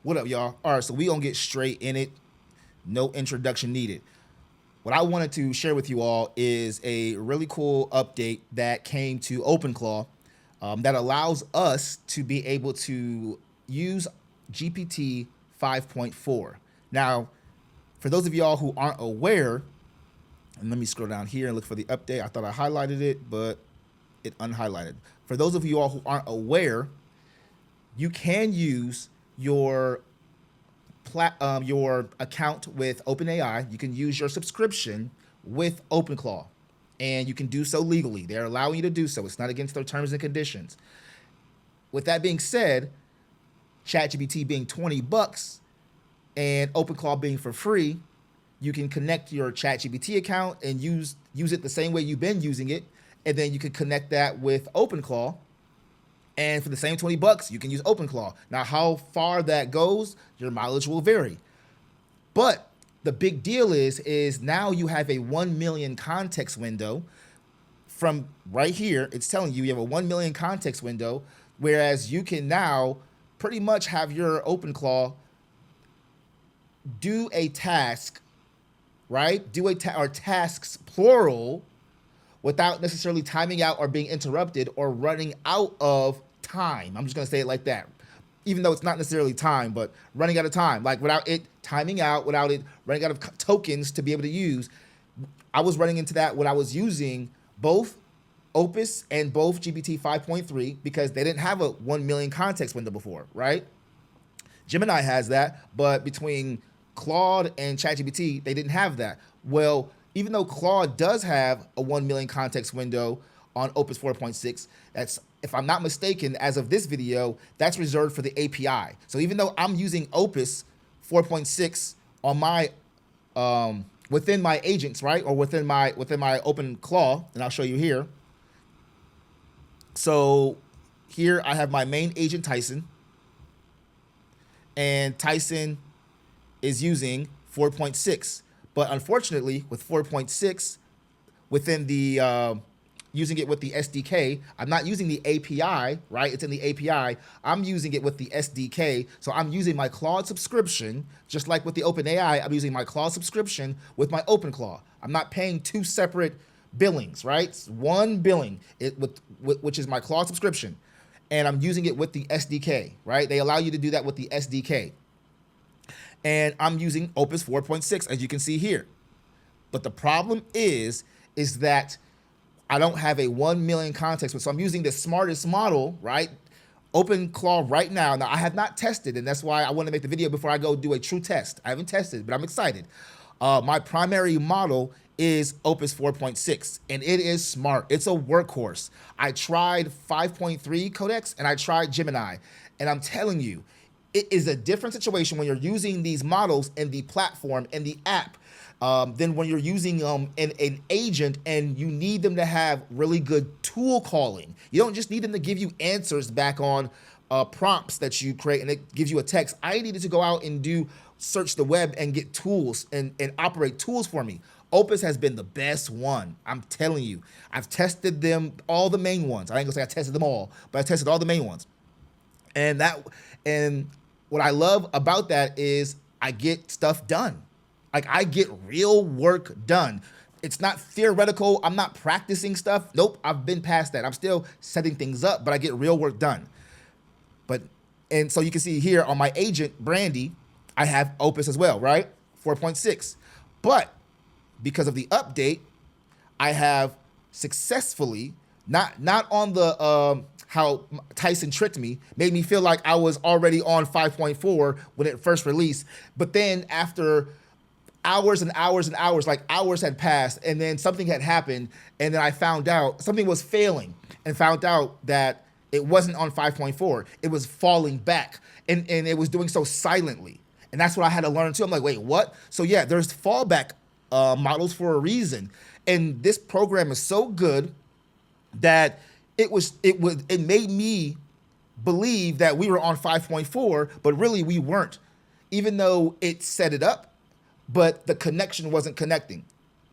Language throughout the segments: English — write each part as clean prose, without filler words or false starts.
What up, y'all? All right, so we gonna get straight in it. No introduction needed. What I wanted to share with you all is a really cool update that came to OpenClaw that allows us to be able to use GPT 5.4. Now, for those of y'all who aren't aware, and let me scroll down here and look for the update. I thought I highlighted it, but it unhighlighted. For those of you all who aren't aware, you can use your account with OpenAI. You can use your subscription with OpenClaw, and you can do so legally. They're allowing you to do so. It's not against their terms and conditions. With that being said, ChatGPT being $20 and OpenClaw being for free, you can connect your ChatGPT account and use it the same way you've been using it, and then you can connect that with OpenClaw. And for the same $20, you can use OpenClaw. Now, how far that goes, your mileage will vary. But the big deal is now you have a 1 million context window from right here. It's telling you have a 1 million context window, whereas you can now pretty much have your OpenClaw do a task, right? Or tasks plural, without necessarily timing out or being interrupted or running out of time. I'm just gonna say it like that, even though it's not necessarily time, but running out of time, like without it timing out, without it running out of tokens to be able to use. I was running into that when I was using both Opus and both GPT 5.3 because they didn't have a 1 million context window before, right? Gemini has that, but between Claude and ChatGPT, they didn't have that. Well, even though Claude does have a 1 million context window on Opus 4.6, that's, if I'm not mistaken, as of this video, that's reserved for the API. So even though I'm using Opus 4.6 on my within my agents, right, or within my OpenClaw, and I'll show you here. So here I have my main agent Tieson, and Tieson is using 4.6. But unfortunately, with 4.6, within the using it with the SDK, I'm not using the API, right? It's in the API. I'm using it with the SDK. So I'm using my Claude subscription, just like with the OpenAI, I'm using my Claude subscription with my OpenClaw. I'm not paying two separate billings, right? It's one billing, which is my Claude subscription. And I'm using it with the SDK, right? They allow you to do that with the SDK. And I'm using Opus 4.6, as you can see here. But the problem is that I don't have a 1 million context. So I'm using the smartest model, right? OpenClaw right now. Now, I have not tested, and that's why I want to make the video before I go do a true test. I haven't tested, but I'm excited. My primary model is Opus 4.6, and it is smart. It's a workhorse. I tried 5.3 Codex, and I tried Gemini, and I'm telling you, it is a different situation when you're using these models in the platform and the app than when you're using an agent and you need them to have really good tool calling. You don't just need them to give you answers back on prompts that you create and it gives you a text. I needed to go out and search the web and get tools and operate tools for me. Opus has been the best one. I'm telling you. I've tested them, all the main ones. I ain't gonna say I tested them all, but I tested all the main ones. And what I love about that is I get stuff done. Like, I get real work done. It's not theoretical. I'm not practicing stuff. Nope, I've been past that. I'm still setting things up, but I get real work done. And so you can see here on my agent, Brandy, I have Opus as well, right? 4.6. But because of the update, I have successfully, not on the how Tieson tricked me, made me feel like I was already on 5.4 when it first released. But then after hours and hours and hours, like hours had passed, and then something had happened, and then I found out something was failing and found out that it wasn't on 5.4. It was falling back, and it was doing so silently. And that's what I had to learn too. I'm like, wait, what? So yeah, there's fallback models for a reason. And this program is so good that it made me believe that we were on 5.4, but really we weren't, even though it set it up, but the connection wasn't connecting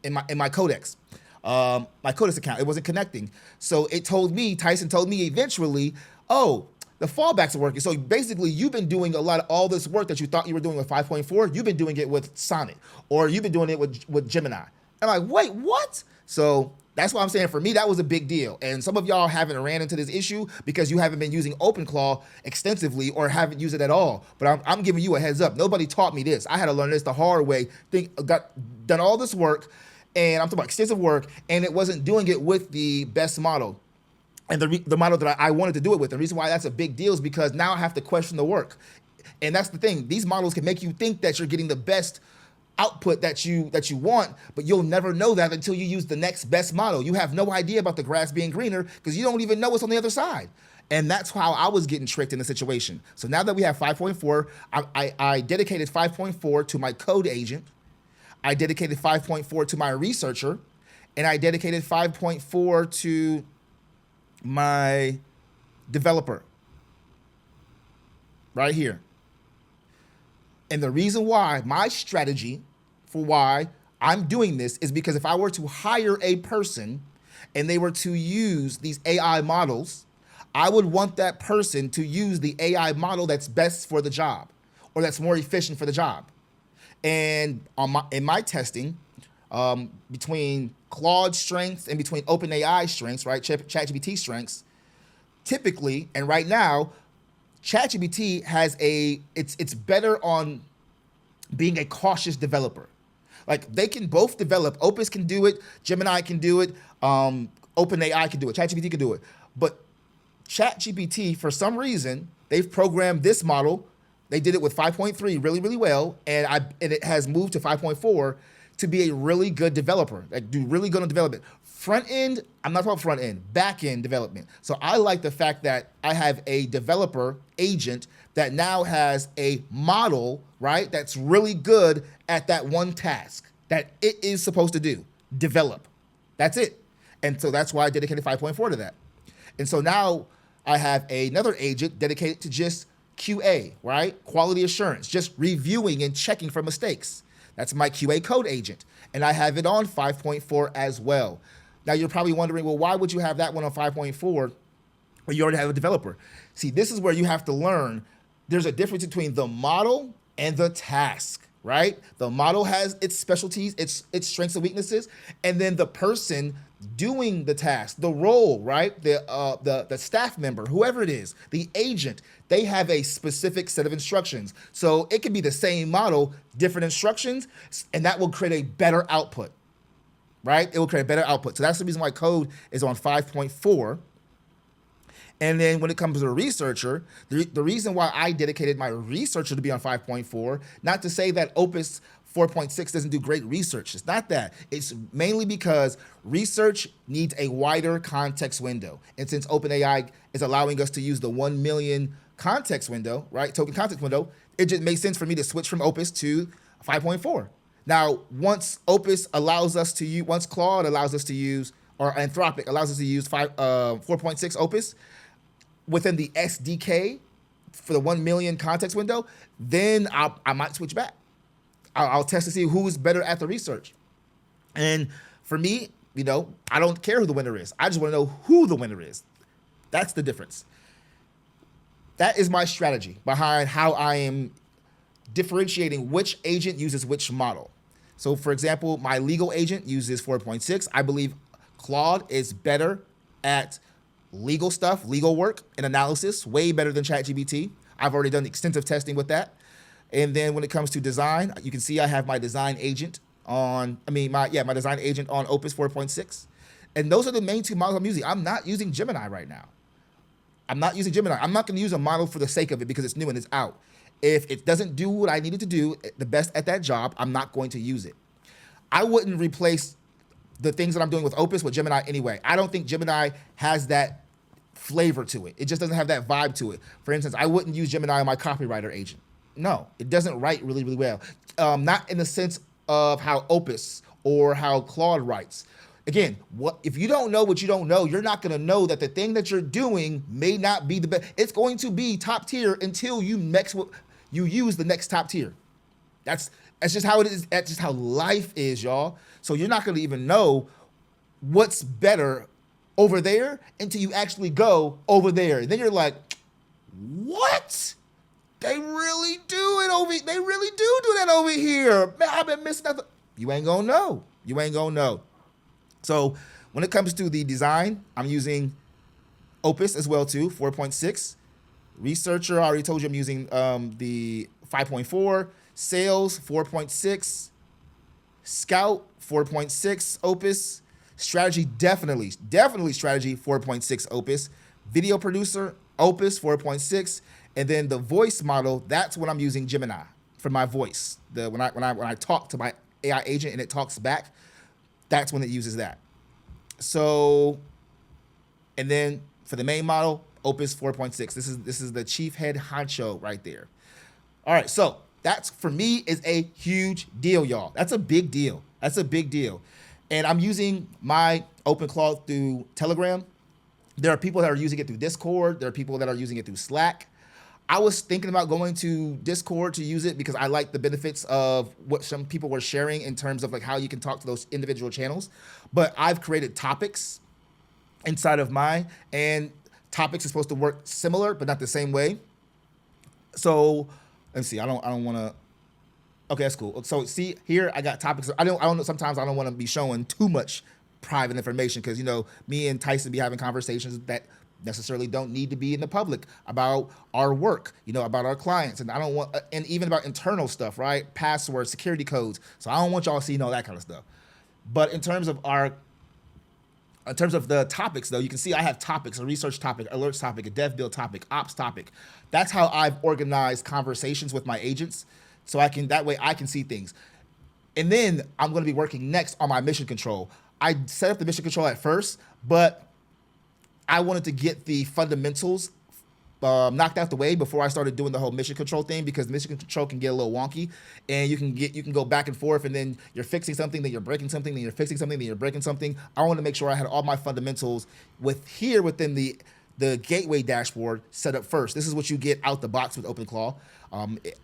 in my Codex. My Codex account, it wasn't connecting. So Tieson told me eventually, oh, The fallbacks are working. So basically, you've been doing a lot of all this work that you thought you were doing with 5.4. You've been doing it with Sonnet, or you've been doing it with Gemini. And I'm like, wait, what? So that's why I'm saying for me, that was a big deal. And some of y'all haven't ran into this issue because you haven't been using OpenClaw extensively or haven't used it at all. But I'm giving you a heads up. Nobody taught me this. I had to learn this the hard way. Done all this work, and I'm talking about extensive work, and it wasn't doing it with the best model. And the model that I wanted to do it with. The reason why that's a big deal is because now I have to question the work. And that's the thing. These models can make you think that you're getting the best output that you want, but you'll never know that until you use the next best model. You have no idea about the grass being greener because you don't even know what's on the other side. And that's how I was getting tricked in the situation. So now that we have 5.4, I dedicated 5.4 to my code agent. I dedicated 5.4 to my researcher, and I dedicated 5.4 to my developer right here. And the reason why, my strategy for why I'm doing this is because if I were to hire a person and they were to use these AI models, I would want that person to use the AI model that's best for the job or that's more efficient for the job. And in my testing, between Claude strengths and between OpenAI strengths, right, ChatGPT strengths, typically, and right now, ChatGPT has it's better on being a cautious developer. Like they can both develop. Opus can do it. Gemini can do it. OpenAI can do it. ChatGPT can do it. But ChatGPT, for some reason, they've programmed this model. They did it with 5.3 really, really well, and it has moved to 5.4 to be a really good developer, like do really good on development. Front end, I'm not talking about front end, back end development. So I like the fact that I have a developer agent that now has a model, right, that's really good at that one task that it is supposed to do, develop. That's it. And so that's why I dedicated 5.4 to that. And so now I have another agent dedicated to just QA, right? Quality assurance, just reviewing and checking for mistakes. That's my QA code agent. And I have it on 5.4 as well. Now you're probably wondering, well, why would you have that one on 5.4 when you already have a developer? See, this is where you have to learn there's a difference between the model and the task, right? The model has its specialties, its strengths and weaknesses, and then the person doing the task, the role, right? The staff member, whoever it is, the agent, they have a specific set of instructions. So it can be the same model, different instructions, and that will create a better output, right? It will create a better output. So that's the reason why code is on 5.4. And then when it comes to a researcher, the reason why I dedicated my researcher to be on 5.4, not to say that Opus 4.6 doesn't do great research. It's not that. It's mainly because research needs a wider context window. And since OpenAI is allowing us to use the 1 million context window, right, token context window, it just makes sense for me to switch from Opus to 5.4. Now, once Opus allows us to use, once Claude allows us to use, or Anthropic allows us to use 4.6 Opus, within the SDK for the 1 million context window, then I might switch back. I'll test to see who's better at the research. And for me, you know, I don't care who the winner is. I just want to know who the winner is. That's the difference. That is my strategy behind how I am differentiating which agent uses which model. So for example, my legal agent uses 4.6. I believe Claude is better at legal stuff, legal work and analysis, way better than ChatGPT. I've already done extensive testing with that. And then when it comes to design, you can see I have my design agent on, my design agent on Opus 4.6. And those are the main two models I'm using. I'm not using Gemini right now. I'm not using Gemini. I'm not going to use a model for the sake of it because it's new and it's out. If it doesn't do what I needed to do, the best at that job, I'm not going to use it. I wouldn't replace the things that I'm doing with Opus with Gemini anyway. I don't think Gemini has that flavor to it. It just doesn't have that vibe to it. For instance, I wouldn't use Gemini on my copywriter agent. No, it doesn't write really, really well. Not in the sense of how Opus or how Claude writes. Again, if you don't know what you don't know, you're not going to know that the thing that you're doing may not be the best. It's going to be top tier until you use the next top tier. That's just how it is. That's just how life is, y'all. So you're not going to even know what's better over there until you actually go over there. And then you're like, what? They really do it over. They really do that over here. Man, I've been missing nothing. You ain't gonna know. You ain't gonna know. So when it comes to the design, I'm using Opus as well too, 4.6. Researcher, I already told you I'm using the 5.4. Sales, 4.6. Scout, 4.6 Opus. Strategy, definitely strategy, 4.6 Opus. Video producer, Opus, 4.6. And then the voice model, that's when I'm using Gemini for my voice. When I talk to my AI agent and it talks back, that's when it uses that. So, and then for the main model, Opus 4.6. This is the chief head honcho right there. All right, so that's, for me, is a huge deal, y'all. That's a big deal. That's a big deal. And I'm using my OpenClaw through Telegram. There are people that are using it through Discord. There are people that are using it through Slack. I was thinking about going to Discord to use it because I like the benefits of what some people were sharing in terms of like how you can talk to those individual channels. But I've created topics inside of mine, and topics is supposed to work similar but not the same way. So let's see. I don't want to. Okay, that's cool. So see here, I got topics. I don't know. Sometimes I don't want to be showing too much private information because, you know, me and Tieson be having conversations that necessarily don't need to be in the public about our work, you know, about our clients. And I don't want, and even about internal stuff, right? Passwords, security codes. So I don't want y'all seeing all that kind of stuff. But in terms of the topics, though, you can see I have topics: a research topic, alerts topic, a dev build topic, ops topic. That's how I've organized conversations with my agents. So that way I can see things. And then I'm going to be working next on my mission control. I set up the mission control at first, but I wanted to get the fundamentals knocked out the way before I started doing the whole mission control thing, because mission control can get a little wonky, and you can go back and forth, and then you're fixing something, then you're breaking something, then you're fixing something, then you're breaking something. I want to make sure I had all my fundamentals within the gateway dashboard set up first. This is what you get out the box with OpenClaw.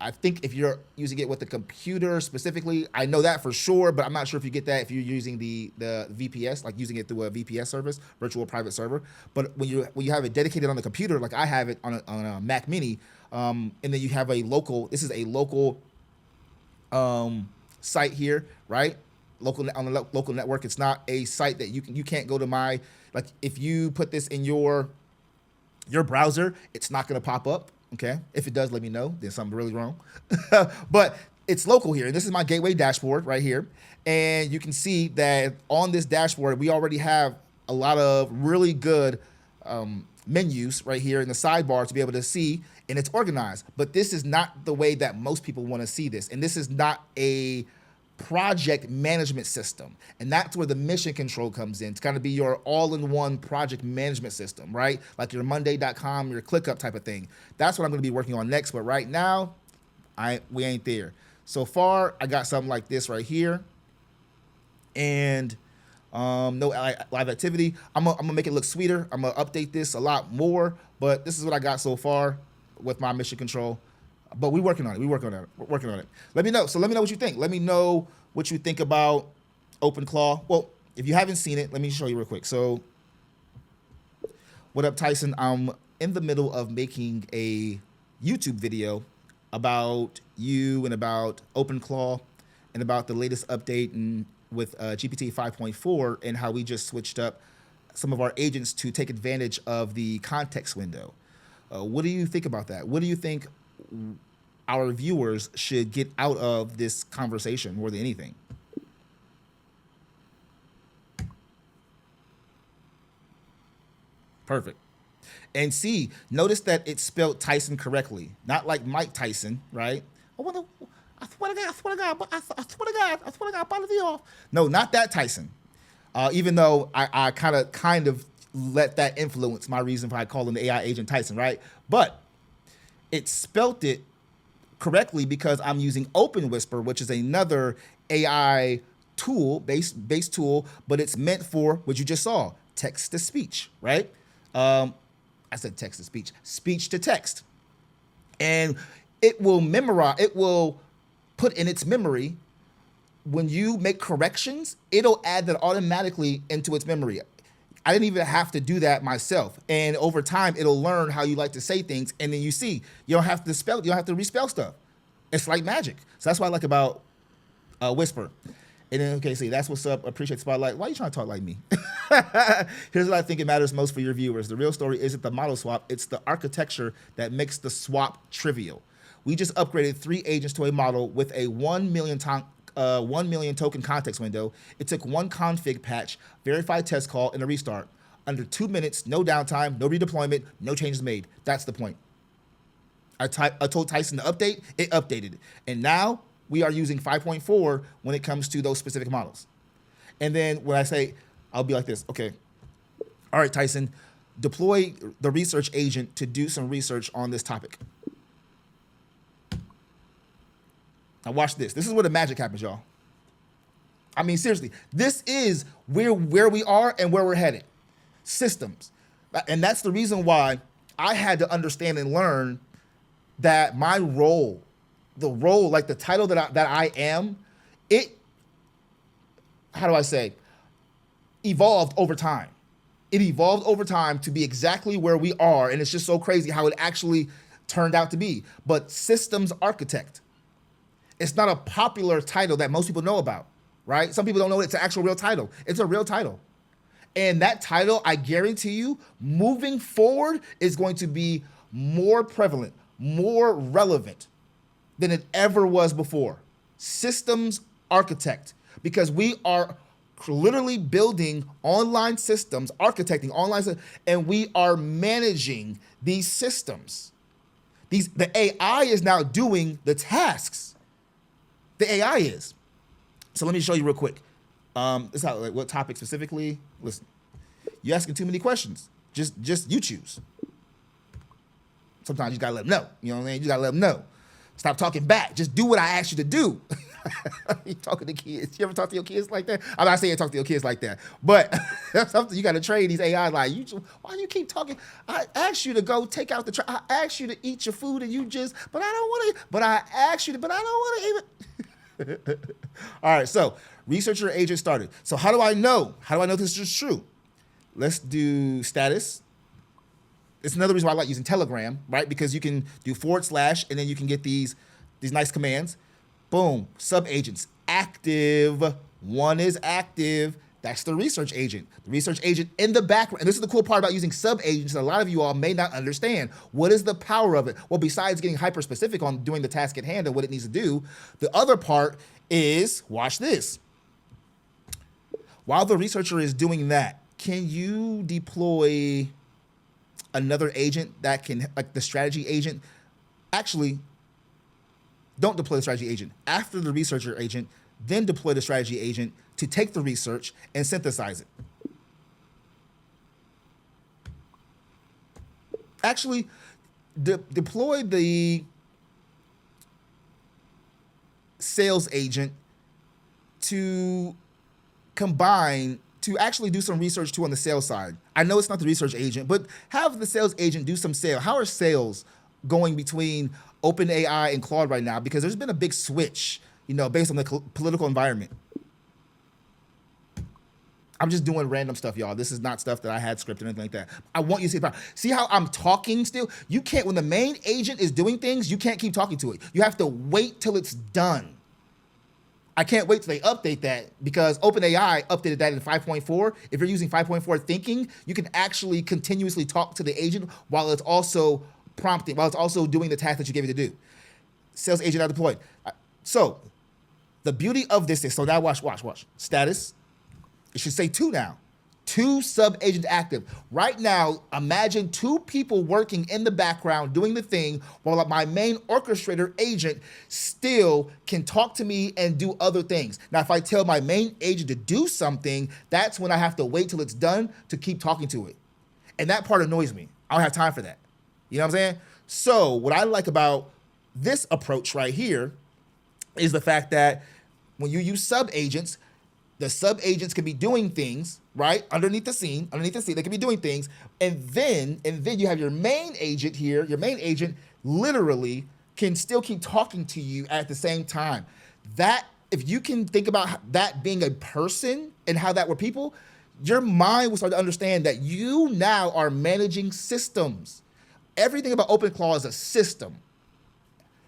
I think if you're using it with the computer specifically, I know that for sure, but I'm not sure if you get that if you're using the VPS, like using it through a VPS service, virtual private server. But when you have it dedicated on the computer, like I have it on a Mac Mini, and then you have a local. This is a local site here, right? Local on the local network. It's not a site that you can't go to my, like if you put this in your browser, it's not going to pop up. Okay, if it does, let me know. There's something really wrong. But it's local here. And this is my gateway dashboard right here. And you can see that on this dashboard, we already have a lot of really good menus right here in the sidebar to be able to see, and it's organized. But this is not the way that most people want to see this. And this is not a project management system. And that's where the mission control comes in. It's kind of be your all-in-one project management system, right? Like your Monday.com, your ClickUp type of thing. That's what I'm going to be working on next. But right now, we ain't there. So far, I got something like this right here. And no live activity. I'm gonna make it look sweeter. I'm gonna update this a lot more. But this is what I got so far with my mission control. But we're working on it. We're working on it. Let me know. So let me know what you think. Let me know what you think about OpenClaw. Well, if you haven't seen it, let me show you real quick. So what up, Tieson? I'm in the middle of making a YouTube video about you and about OpenClaw and about the latest update and with GPT 5.4 and how we just switched up some of our agents to take advantage of the context window. What do you think about that? What do you think our viewers should get out of this conversation more than anything? Perfect. And see, notice that it's spelled Tieson correctly, not like Mike Tyson, right? I swear to God, bother you off. No, not that Tyson. Even though I kind of let that influence my reason for I call him the AI agent Tieson, right? But it spelt it correctly because I'm using OpenWhisper, which is another AI tool, base tool, but it's meant for what you just saw, text to speech, right? I said text to speech, speech to text. And it will memorize, it will put in its memory, when you make corrections, it'll add that automatically into its memory. I didn't even have to do that myself. And over time, it'll learn how you like to say things. And then you see, you don't have to spell, you don't have to respell stuff. It's like magic. So that's what I like about Whisper. And then, okay, see, that's what's up. Appreciate the spotlight. Why are you trying to talk like me? Here's what I think it matters most for your viewers. The real story isn't the model swap. It's the architecture that makes the swap trivial. We just upgraded 3 agents to a model with a 1 million token context window. It took 1 config patch, verified test call, and a restart. Under 2 minutes, no downtime, no redeployment, no changes made. That's the point. I told Tieson to update, it updated. And now we are using 5.4 when it comes to those specific models. And then when I say, I'll be like this, okay, all right, Tieson, deploy the research agent to do some research on this topic. Now watch this. This is where the magic happens, y'all. I mean, seriously, this is where we are and where we're headed. Systems. And that's the reason why I had to understand and learn that my role, the role, like the title that I am, it, how do I say, evolved over time. It evolved over time to be exactly where we are. And it's just so crazy how it actually turned out to be. But systems architect. It's not a popular title that most people know about, right? Some people don't know it's an actual real title. It's a real title. And that title, I guarantee you, moving forward is going to be more prevalent, more relevant than it ever was before. Systems architect, because we are literally building online systems, architecting online systems, and we are managing these systems. The AI is now doing the tasks. The AI is. So let me show you real quick. This is how, like, what topic specifically? Listen, you're asking too many questions. Just you choose. Sometimes you gotta let them know. You know what I'm saying? You gotta let them know. Stop talking back. Just do what I asked you to do. You talking to kids. You ever talk to your kids like that? I'm not saying talk to your kids like that, but that's something you got to train these AI like, why you keep talking? I asked you to go take out the trash. I asked you to eat your food and you just, but I don't want to, but I asked you to, but I don't want to even. All right, so researcher agent started. So how do I know? How do I know this is true? Let's do status. It's another reason why I like using Telegram, right? Because you can do / and then you can get these nice commands. Boom, sub agents, active. One is active. That's the research agent. The research agent in the background. And this is the cool part about using sub agents that a lot of you all may not understand. What is the power of it? Well, besides getting hyper specific on doing the task at hand and what it needs to do, the other part is, watch this. While the researcher is doing that, can you deploy another agent that can, like the strategy agent? Actually, don't deploy the strategy agent. After the researcher agent, then deploy the strategy agent to take the research and synthesize it. Actually, deploy the sales agent to combine, to actually do some research too on the sales side. I know it's not the research agent, but have the sales agent do some sales. How are sales going between OpenAI and Claude right now? Because there's been a big switch, you know, based on the political environment. I'm just doing random stuff, y'all. This is not stuff that I had scripted or anything like that. I want you to see the power. See how I'm talking still? You can't, when the main agent is doing things, you can't keep talking to it. You have to wait till it's done. I can't wait till they update that, because OpenAI updated that in 5.4. If you're using 5.4 thinking, you can actually continuously talk to the agent while it's also prompting, while it's also doing the task that you gave it to do. Sales agent now deployed. So the beauty of this is, so now watch. Status, it should say 2 now. 2 sub agent active. Right now, imagine 2 people working in the background doing the thing while my main orchestrator agent still can talk to me and do other things. Now, if I tell my main agent to do something, that's when I have to wait till it's done to keep talking to it. And that part annoys me. I don't have time for that. You know what I'm saying? So what I like about this approach right here is the fact that when you use sub agents, the sub agents can be doing things, right? Underneath the scene, they can be doing things. And then you have your main agent here. Your main agent literally can still keep talking to you at the same time. That, if you can think about that being a person and how that were people, your mind will start to understand that you now are managing systems. Everything about OpenClaw is a system.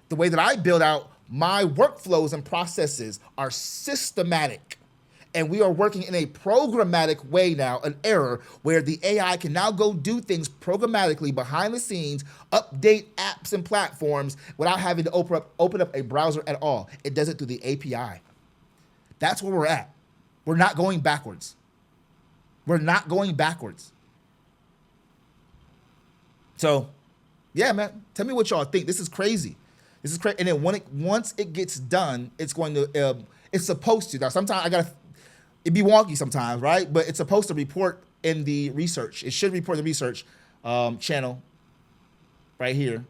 The way that I build out my workflows and processes are systematic. And we are working in a programmatic way now, an era where the AI can now go do things programmatically behind the scenes, update apps and platforms without having to open up a browser at all. It does it through the API. That's where we're at. We're not going backwards. We're not going backwards. So, yeah, man, tell me what y'all think. This is crazy. This is crazy. And then once it gets done, it's going to, it's supposed to. Now, sometimes it'd be wonky sometimes, right? But it's supposed to report in the research. It should report in the research channel right here.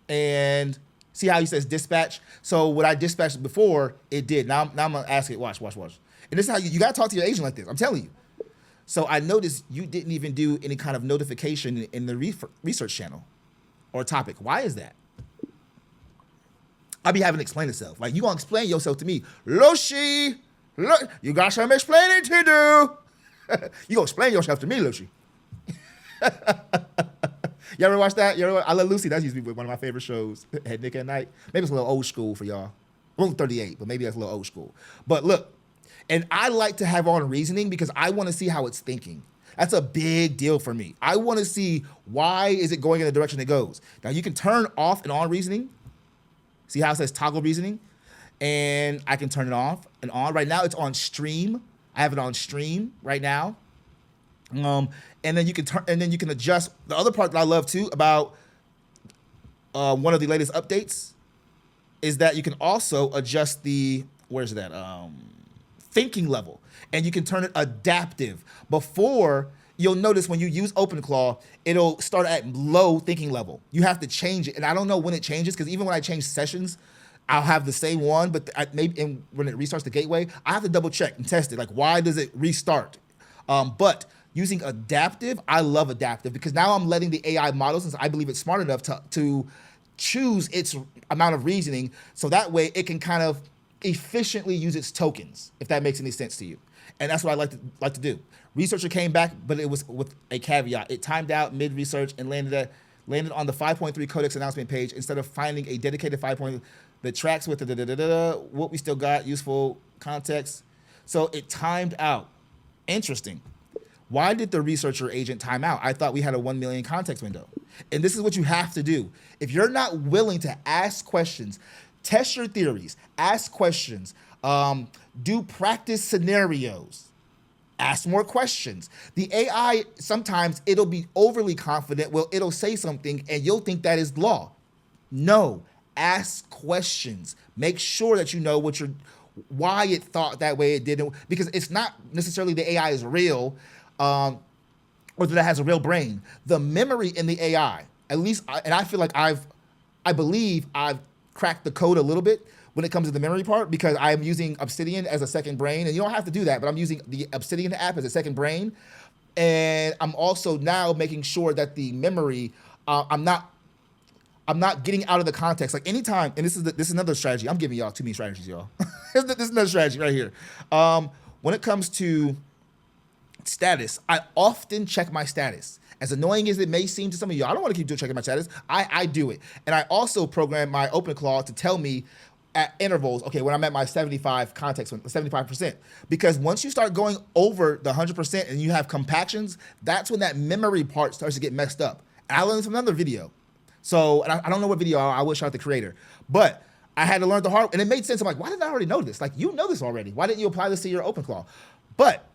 And see how he says dispatch? So what I dispatched before, it did. Now I'm going to ask it, watch. And this is how you got to talk to your agent like this. I'm telling you. So I noticed you didn't even do any kind of notification in the research channel or topic. Why is that? I'll be having to explain itself. Like, you going to explain yourself to me. Loshi, look, you got some explaining to do. You going to explain yourself to me, Loshi. You ever watch that? I Love Lucy. That used to be one of my favorite shows at Nick at Night. Maybe it's a little old school for y'all. I'm only 38, but maybe that's a little old school. But look, and I like to have on reasoning because I want to see how it's thinking. That's a big deal for me. I want to see why is it going in the direction it goes. Now, you can turn off and on reasoning. See how it says toggle reasoning? And I can turn it off and on. Right now, it's on stream. I have it on stream right now. And then you can adjust. The other part that I love too about one of the latest updates is that you can also adjust the thinking level, and you can turn it adaptive. Before, you'll notice when you use OpenClaw, it'll start at low thinking level. You have to change it, and I don't know when it changes, because even when I change sessions, I'll have the same one, but when it restarts the gateway, I have to double check and test it. Like, why does it restart? But using adaptive, I love adaptive, because now I'm letting the AI model, since I believe it's smart enough to choose its amount of reasoning, so that way it can kind of efficiently use its tokens, if that makes any sense to you. And that's what I like to do. Researcher came back, but it was with a caveat. It timed out mid-research and landed on the 5.3 Codex announcement page instead of finding a dedicated 5.0 that tracks with what we still got, useful context. So it timed out. Interesting. Why did the researcher agent time out? I thought we had a 1 million context window. And this is what you have to do. If you're not willing to ask questions, test your theories, ask questions, do practice scenarios, ask more questions. The AI, sometimes it'll be overly confident. Well, it'll say something and you'll think that is law. No, ask questions. Make sure that you know why it thought that way it didn't, because it's not necessarily the AI is real, or that it has a real brain. The memory in the AI, at least, and I feel like I believe I've cracked the code a little bit when it comes to the memory part, because I'm using Obsidian as a second brain, and you don't have to do that, but I'm using the Obsidian app as a second brain. And I'm also now making sure that the memory, I'm not getting out of the context. Like anytime, and this is another strategy. I'm giving y'all too many strategies, y'all. This is another strategy right here. When it comes to status, I often check my status. As annoying as it may seem to some of you, I don't want to keep checking my status. I do it. And I also program my OpenClaw to tell me at intervals, okay, when I'm at my 75%. Because once you start going over the 100% and you have compactions, that's when that memory part starts to get messed up. And I learned from another video. So, and I don't know what video, I will shout out the creator. But I had to learn the hard, and it made sense. I'm like, why didn't I already know this? Like, you know this already. Why didn't you apply this to your OpenClaw? But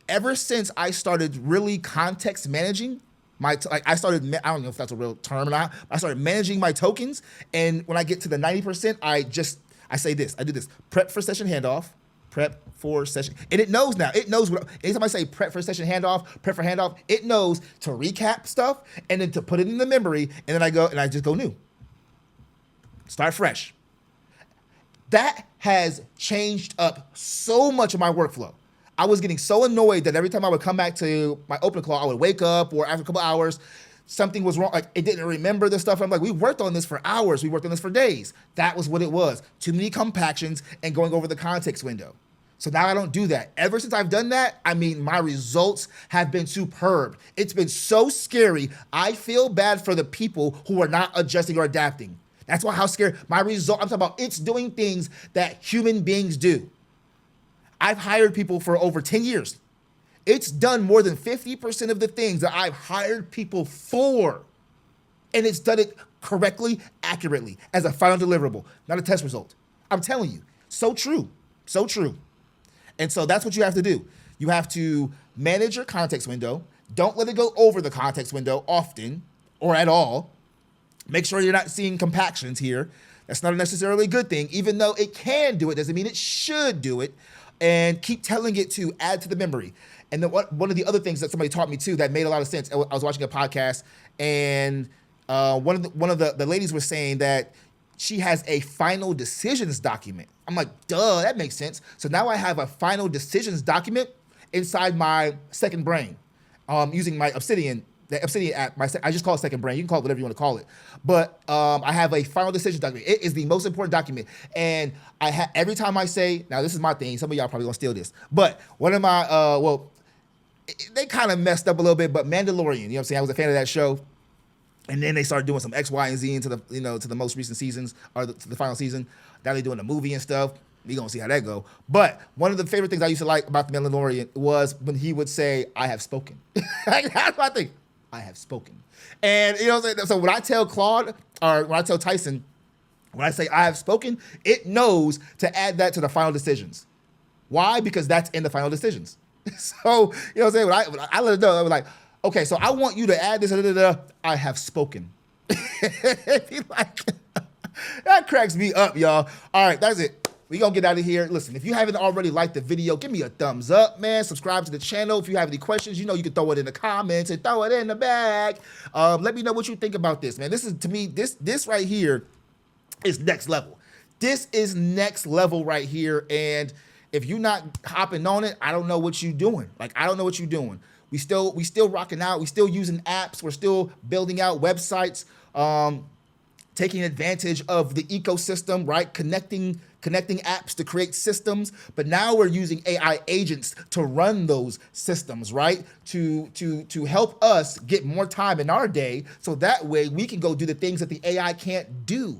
ever since I started really context managing, I don't know if that's a real term or not. I started managing my tokens, and when I get to the 90%, I do this: prep for session handoff, prep for session, and it knows now. It knows anytime I say prep for session handoff, prep for handoff, it knows to recap stuff and then to put it in the memory, and then I just go new, start fresh. That has changed up so much of my workflow. I was getting so annoyed that every time I would come back to my OpenClaw, I would wake up, or after a couple hours, something was wrong. Like, it didn't remember the stuff. I'm like, we worked on this for hours. We worked on this for days. That was what it was. Too many compactions and going over the context window. So now I don't do that. Ever since I've done that, I mean, my results have been superb. It's been so scary. I feel bad for the people who are not adjusting or adapting. That's why how scary my result. I'm talking about it's doing things that human beings do. I've hired people for over 10 years. It's done more than 50% of the things that I've hired people for. And it's done it correctly, accurately, as a final deliverable, not a test result. I'm telling you, so true, so true. And so that's what you have to do. You have to manage your context window. Don't let it go over the context window often or at all. Make sure you're not seeing compactions here. That's not necessarily a good thing. Even though it can do it, doesn't mean it should do it. And keep telling it to add to the memory. And then one of the other things that somebody taught me too that made a lot of sense. I was watching a podcast, and one of the ladies was saying that she has a final decisions document. I'm like, duh, that makes sense. So now I have a final decisions document inside my second brain, using my Obsidian, the Obsidian app. I just call it second brain. You can call it whatever you want to call it. But I have a final decisions document. It is the most important document. And every time I say, now this is my thing. Some of y'all probably gonna steal this. But one of my, they kind of messed up a little bit, but Mandalorian, you know what I'm saying? I was a fan of that show. And then they started doing some X, Y, and Z into the most recent seasons, or to the final season. Now they're doing a movie and stuff. We gonna see how that go. But one of the favorite things I used to like about the Mandalorian was when he would say, "I have spoken." That's my thing. I have spoken. And you know what I'm saying? So when I tell Claude, or when I tell Tieson, when I say I have spoken, it knows to add that to the final decisions. Why? Because that's in the final decisions. So you know what I'm saying? When I let it know, I was like, okay, so I want you to add this. I have spoken. Like, that cracks me up, y'all. All right, that's it. We gonna get out of here. Listen, if you haven't already liked the video, give me a thumbs up, man. Subscribe to the channel. If you have any questions, you know you can throw it in the comments and throw it in the bag. Let me know what you think about this, man. This is, to me, this right here is next level. This is next level right here. And if you're not hopping on it, I don't know what you're doing. Like, I don't know what you're doing. We still rocking out. We still using apps. We're still building out websites, taking advantage of the ecosystem, right? Connecting apps to create systems. But now we're using AI agents to run those systems, right? To help us get more time in our day, so that way we can go do the things that the AI can't do.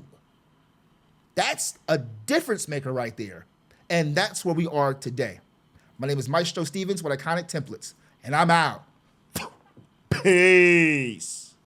That's a difference maker right there. And that's where we are today. My name is Maestro Stevens with Iconic Templates. And I'm out. Peace.